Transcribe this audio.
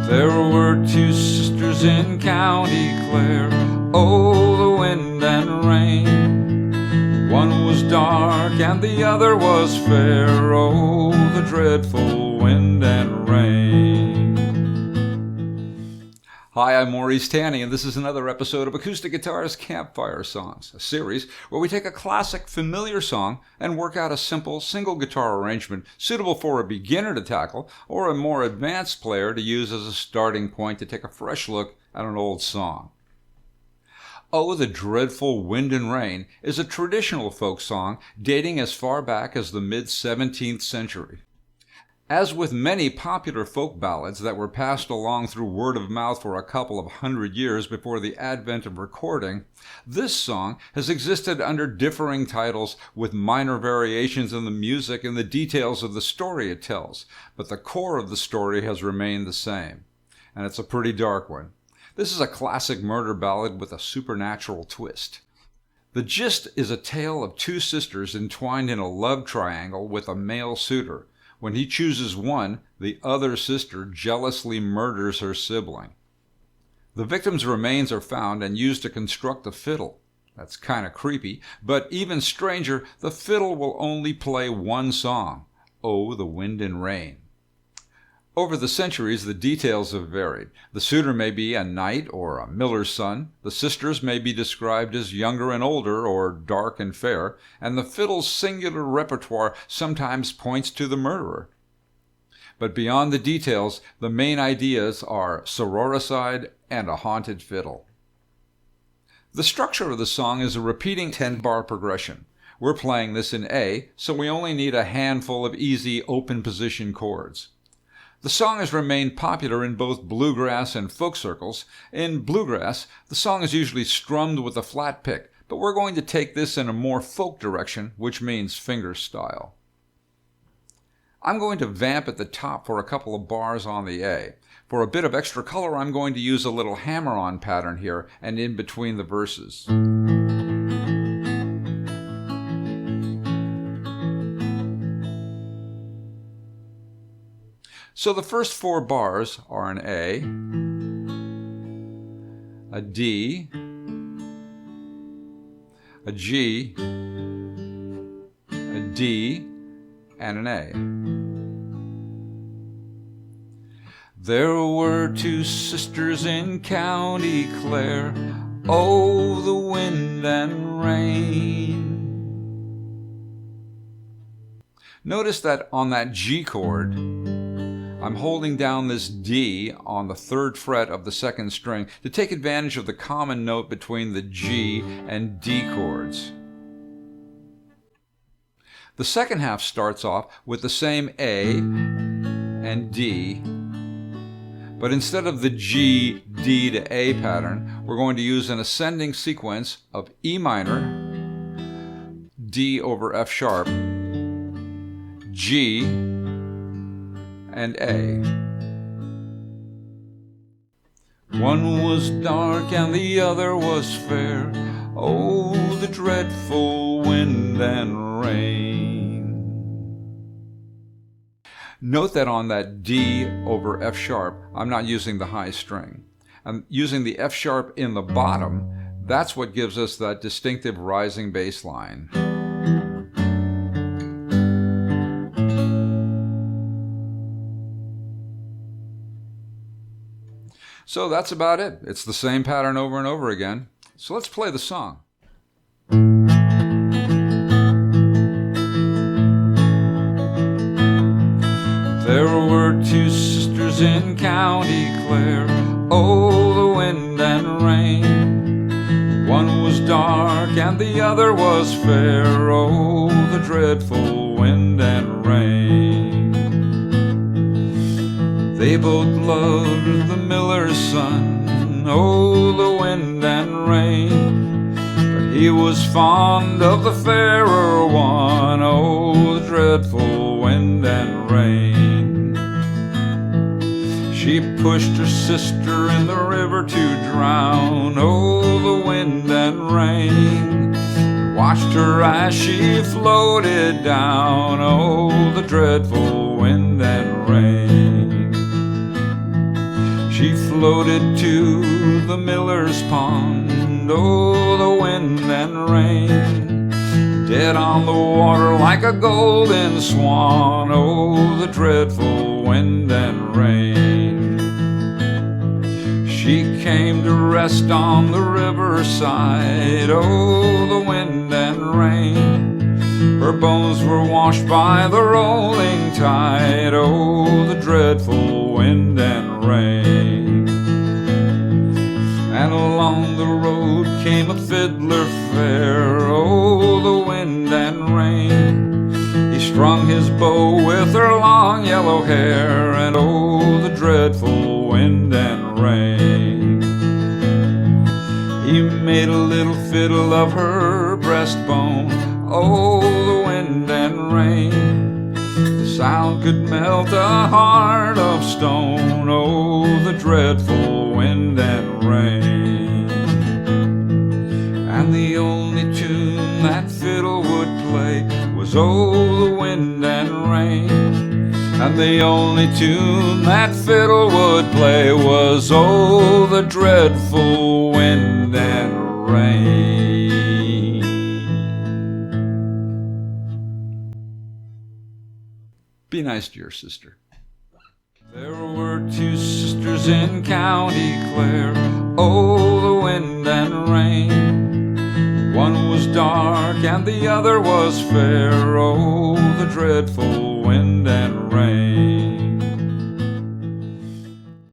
There were two sisters in County Clare, oh, the wind and rain. One was dark and the other was fair, oh, the dreadful wind and rain. Hi, I'm Maurice Tanny, and this is another episode of Acoustic Guitar's Campfire Songs, a series where we take a classic, familiar song and work out a simple single guitar arrangement suitable for a beginner to tackle or a more advanced player to use as a starting point to take a fresh look at an old song. Oh, the Dreadful Wind and Rain is a traditional folk song dating as far back as the mid-17th century. As with many popular folk ballads that were passed along through word of mouth for a couple of hundred years before the advent of recording, this song has existed under differing titles with minor variations in the music and the details of the story it tells, but the core of the story has remained the same. And it's a pretty dark one. This is a classic murder ballad with a supernatural twist. The gist is a tale of two sisters entwined in a love triangle with a male suitor. When he chooses one, the other sister jealously murders her sibling. The victim's remains are found and used to construct a fiddle. That's kind of creepy, but even stranger, the fiddle will only play one song, Oh, the Wind and Rain. Over the centuries, the details have varied. The suitor may be a knight or a miller's son. The sisters may be described as younger and older or dark and fair, and the fiddle's singular repertoire sometimes points to the murderer. But beyond the details, the main ideas are sororicide and a haunted fiddle. The structure of the song is a repeating 10-bar progression. We're playing this in A, so we only need a handful of easy open position chords. The song has remained popular in both bluegrass and folk circles. In bluegrass, the song is usually strummed with a flat pick, but we're going to take this in a more folk direction, which means finger style. I'm going to vamp at the top for a couple of bars on the A. For a bit of extra color, I'm going to use a little hammer-on pattern here and in between the verses. So the first four bars are an A, a D, a G, a D, and an A. There were two sisters in County Clare, oh, the wind and rain. Notice that on that G chord, I'm holding down this D on the 3rd fret of the 2nd string to take advantage of the common note between the G and D chords. The second half starts off with the same A and D, but instead of the G, D to A pattern, we're going to use an ascending sequence of E minor, D over F sharp, G, and A. One was dark and the other was fair, oh, the dreadful wind and rain. Note that on that D over F sharp, I'm not using the high string. I'm using the F sharp in the bottom. That's what gives us that distinctive rising bass line. So that's about it. It's the same pattern over and over again. So let's play the song. There were two sisters in County Clare, oh, the wind and rain. One was dark and the other was fair, oh, the dreadful wind and rain. They both loved the miller's son, oh, the wind and rain. But he was fond of the fairer one, oh, the dreadful wind and rain. She pushed her sister in the river to drown, oh, the wind and rain. Watched her as she floated down, oh, the dreadful wind and rain. She floated to the miller's pond, oh, the wind and rain, dead on the water like a golden swan, oh, the dreadful wind and rain. She came to rest on the riverside, oh, the wind and rain, her bones were washed by the rolling tide, oh, the dreadful wind and rain. And along the road came a fiddler fair, oh, the wind and rain. He strung his bow with her long yellow hair, and oh, the dreadful wind and rain. He made a little fiddle of her breastbone, oh, the wind and rain. The sound could melt a heart of stone, oh, the dreadful wind and rain. And the only tune that fiddle would play was, oh, the wind and rain. And the only tune that fiddle would play was, oh, the dreadful wind and rain. Be nice to your sister. There were two sisters in County Clare, oh, the wind and rain. One was dark and the other was fair, oh, the dreadful wind and rain.